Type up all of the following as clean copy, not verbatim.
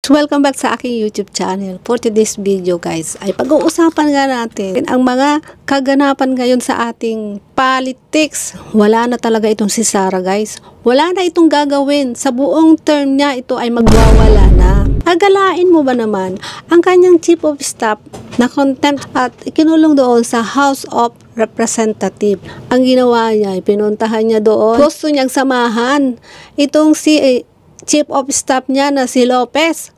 Welcome back sa aking YouTube channel. For today's video guys, ay pag-uusapan nga natin ang mga kaganapan ngayon sa ating politics. Wala na talaga itong si Sara guys. Wala na itong gagawin. Sa buong term niya, ito ay magwawala na. Agalain mo ba naman ang kanyang chief of staff na contempt at ikinulong doon sa House of Representative. Ang ginawa niya, pinuntahan niya doon. Gusto niyang samahan itong si chief of staff niya na si Lopez.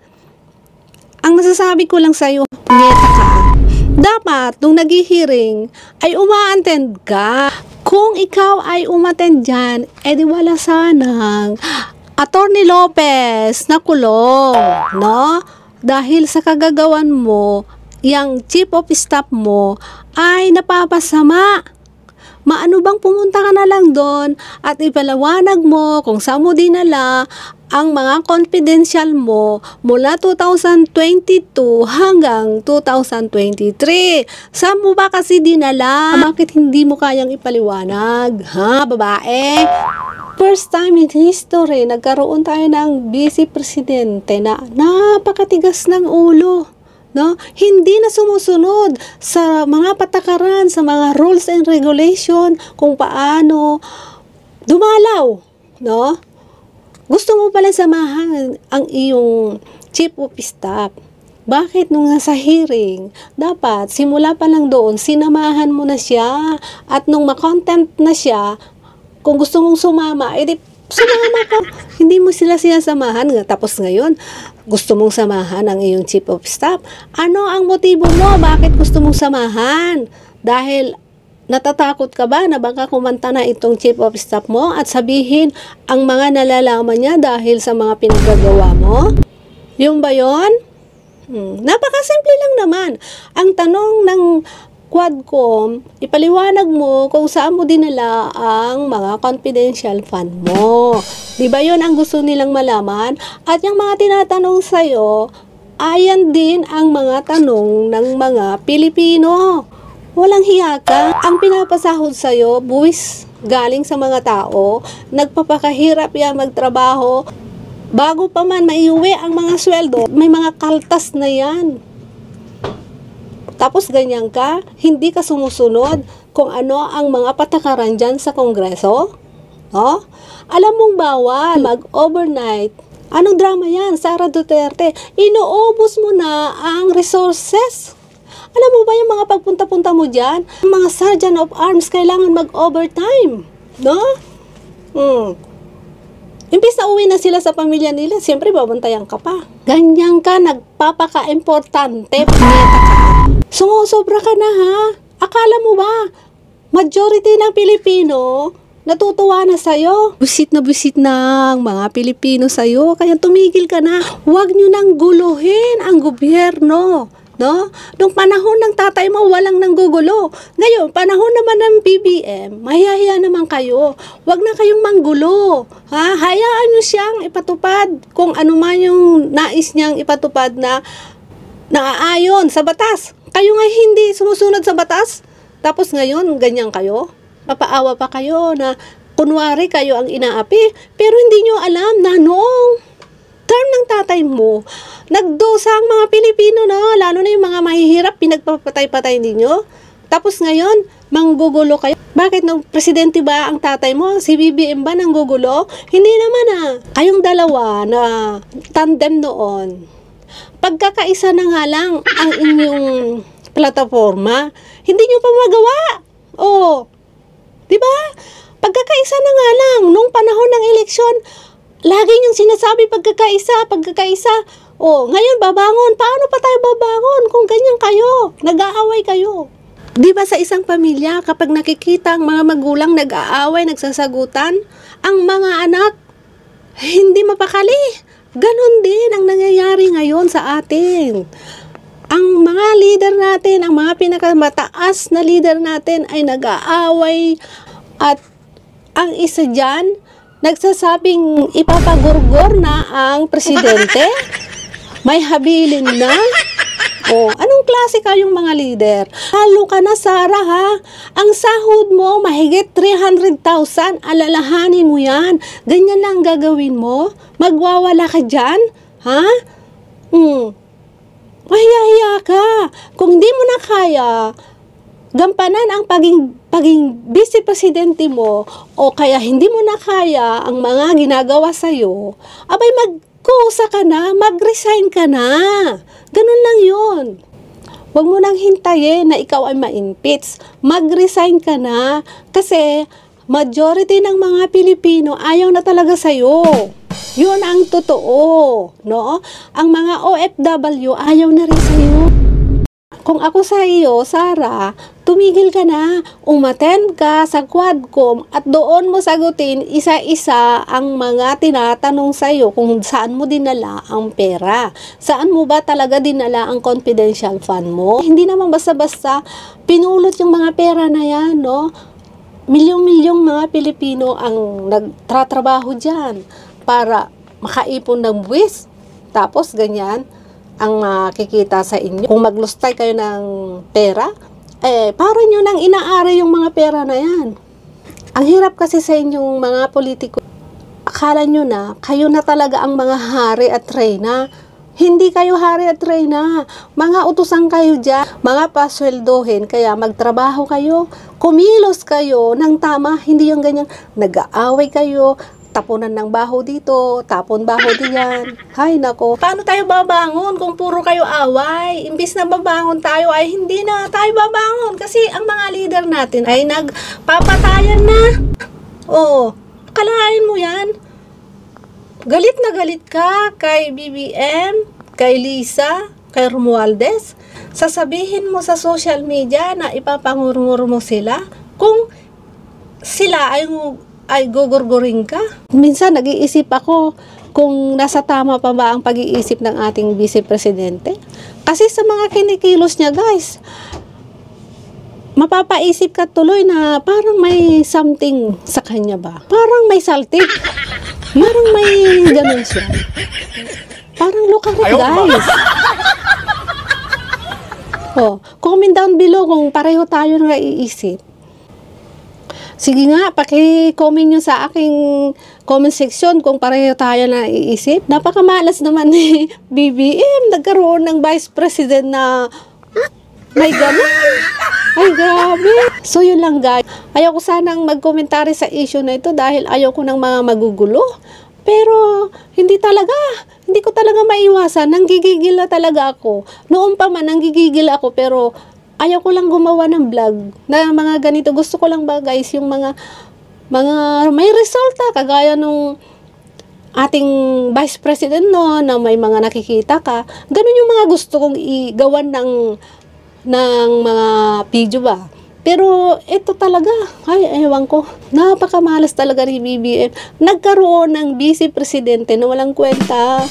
Ang masasabi ko lang sa'yo, punyeta ka. Dapat, nung nag-hearing, ay uma-attend ka. Kung ikaw ay umattend dyan, edi wala sanang Attorney Lopez na kulong, no? Dahil sa kagagawan mo, yung chief of staff mo ay napapasama. Maano bang pumunta ka na lang doon at ipalawanag mo kung saan mo dinala ang mga confidential mo mula 2022 hanggang 2023. Saan mo ba kasi dinala? Bakit hindi mo kayang ipaliwanag? Ha, babae? First time in history, nagkaroon tayo ng vice presidente na napakatigas ng ulo. No? Hindi na sumusunod sa mga patakaran, sa mga rules and regulation kung paano dumalaw, no? Gusto mo pala samahan ang iyong chief of staff. Bakit nung nasa hearing, dapat simula pa lang doon, sinamahan mo na siya at nung makontempt na siya, kung gusto mong sumama, edi sumama ka. Hindi mo sila sinasamahan. Tapos ngayon, gusto mong samahan ang iyong chief of staff. Ano ang motibo mo? Bakit gusto mong samahan? Dahil natatakot ka ba na baka kumanta na itong chief of staff mo at sabihin ang mga nalalaman niya dahil sa mga pinaggagawa mo? Yung ba yun? Napakasimple lang naman. Ang tanong ng Quadcom, ipaliwanag mo kung saan mo dinala ang mga confidential fund mo. Di ba yun ang gusto nilang malaman? At yung mga tinatanong sa'yo, ayan din ang mga tanong ng mga Pilipino. Walang hiya ka. Ang pinapasahod sa'yo, buwis galing sa mga tao, nagpapakahirap yan magtrabaho. Bago pa man maiuwi ang mga sweldo, may mga kaltas na yan. Tapos ganyan ka, hindi ka sumusunod kung ano ang mga patakaran dyan sa Kongreso? No? Alam mong bawal mag-overnight. Anong drama yan, Sara Duterte? Inuubos mo na ang resources. Alam mo ba yung mga pagpunta-punta mo dyan? Mga sergeant of arms kailangan mag-overtime. No? Imbis na uwi na sila sa pamilya nila, siyempre babantayan ka pa. Ganyan ka, nagpapaka-importante, punyeta ka. Sumusobra ka na ha. Akala mo ba, majority ng Pilipino natutuwa na sa'yo? Busit na ang mga Pilipino sa'yo, kaya tumigil ka na. Huwag nyo nang guluhin ang gobyerno. No? Nung panahon ng tatay mo, walang nanggugulo. Ngayon, panahon naman ng BBM, mahihahiya naman kayo. Huwag na kayong manggulo. Ha? Hayaan nyo siyang ipatupad kung ano man yung nais niyang ipatupad na naaayon sa batas. Kayo nga hindi sumusunod sa batas. Tapos ngayon, ganyan kayo. Papaawa pa kayo na kunwari kayo ang inaapi. Pero hindi nyo alam na noong term ng tatay mo, nagdusa ang mga Pilipino, no? Lalo na yung mga mahihirap, pinagpapatay-patay ninyo. Tapos ngayon, manggugulo kayo. Bakit nung presidente ba ang tatay mo? Si BBM ba nanggugulo? Hindi naman Kayong dalawa na tandem noon, pagkakaisa na nga lang ang inyong plataforma, hindi nyo pa magawa. Diba? Pagkakaisa na nga lang, nung panahon ng eleksyon, lagi niyong sinasabi pagkakaisa. Ngayon babangon. Paano pa tayo babangon kung ganyan kayo? Nag-aaway kayo. Di ba sa isang pamilya, kapag nakikita ang mga magulang nag-aaway, nagsasagutan, ang mga anak, hindi mapakali. Ganon din ang nangyayari ngayon sa atin. Ang mga leader natin, ang mga pinakamataas na leader natin ay nag-aaway. At ang isa dyan, nagsasabing ipapagurgor na ang presidente. May habilin na. Anong klase kayong mga leader? Halo ka na, Sara, ha? Ang sahod mo, mahigit 300,000. Alalahanin mo yan. Ganyan lang gagawin mo? Magwawala ka dyan? Ha? kaya gampanan ang paging vice presidente mo, o kaya hindi mo na kaya ang mga ginagawa sa'yo, abay magkusa ka na, mag-resign ka na. Ganun lang yun. Huwag mo nang hintayin na ikaw ay ma-impeach. Mag-resign ka na. Kasi majority ng mga Pilipino ayaw na talaga sa'yo. Yun ang totoo, no? Ang mga OFW ayaw na rin sa'yo. Kung ako sa iyo, Sara, tumigil ka na, umattend ka sa Quadcom at doon mo sagutin isa-isa ang mga tinatanong sa iyo kung saan mo dinala ang pera. Saan mo ba talaga dinala ang confidential fund mo? Hindi naman basta-basta pinulot yung mga pera na yan, no? Milyong-milyong mga Pilipino ang nagtatrabaho dyan para makaipon ng buwis. Tapos ganyan ang makikita sa inyo. Kung maglustay kayo ng pera, para nyo nang inaari yung mga pera na yan. Ang hirap kasi sa inyong mga politiko. Akala nyo na, kayo na talaga ang mga hari at reyna. Hindi kayo hari at reyna. Mga utusan kayo dyan, mga pasweldohin, kaya magtrabaho kayo, kumilos kayo ng tama, hindi yung ganyan, nag-aaway kayo, tapunan ng baho dito, tapon baho diyan. Hay nako. Paano tayo babangon kung puro kayo away? Imbis na babangon tayo ay hindi na tayo babangon kasi ang mga leader natin ay nagpapatayan na. Oh, kalahin mo yan. Galit na galit ka kay BBM, kay Lisa, kay Romualdez. Sasabihin mo sa social media na ipapangurngur mo sila kung sila ay gugurgurin ka. Minsan nag-iisip ako kung nasa tama pa ba ang pag-iisip ng ating vice presidente. Kasi sa mga kinikilos niya, guys, mapapaisip ka tuloy na parang may something sa kanya ba? Parang may saltik. Parang may ganun siya. Parang look at it, guys. Oh, comment down below kung pareho tayo na naiisip. Sige nga, paki-comment nyo sa aking comment section kung pareho tayo na iisip. Napakamalas naman ni BBM. Nagkaroon ng vice president na may ganun. Ay, grabe. So, yun lang, guys. Ayaw ko sanang mag-komentary sa issue na ito dahil ayaw ko ng mga magugulo. Pero, hindi ko talaga maiwasan. Nanggigigil na talaga ako. Noon pa man, nanggigigil ako, pero ayaw ko lang gumawa ng vlog na mga ganito. Gusto ko lang ba, guys, yung mga may resulta, kagaya nung ating vice president no, na may mga nakikita ka. Ganun yung mga gusto kong igawan ng mga video ba. Pero ito talaga, ay, ewan ko, napakamalas talaga ni BBM. Nagkaroon ng vice presidente na walang kwenta.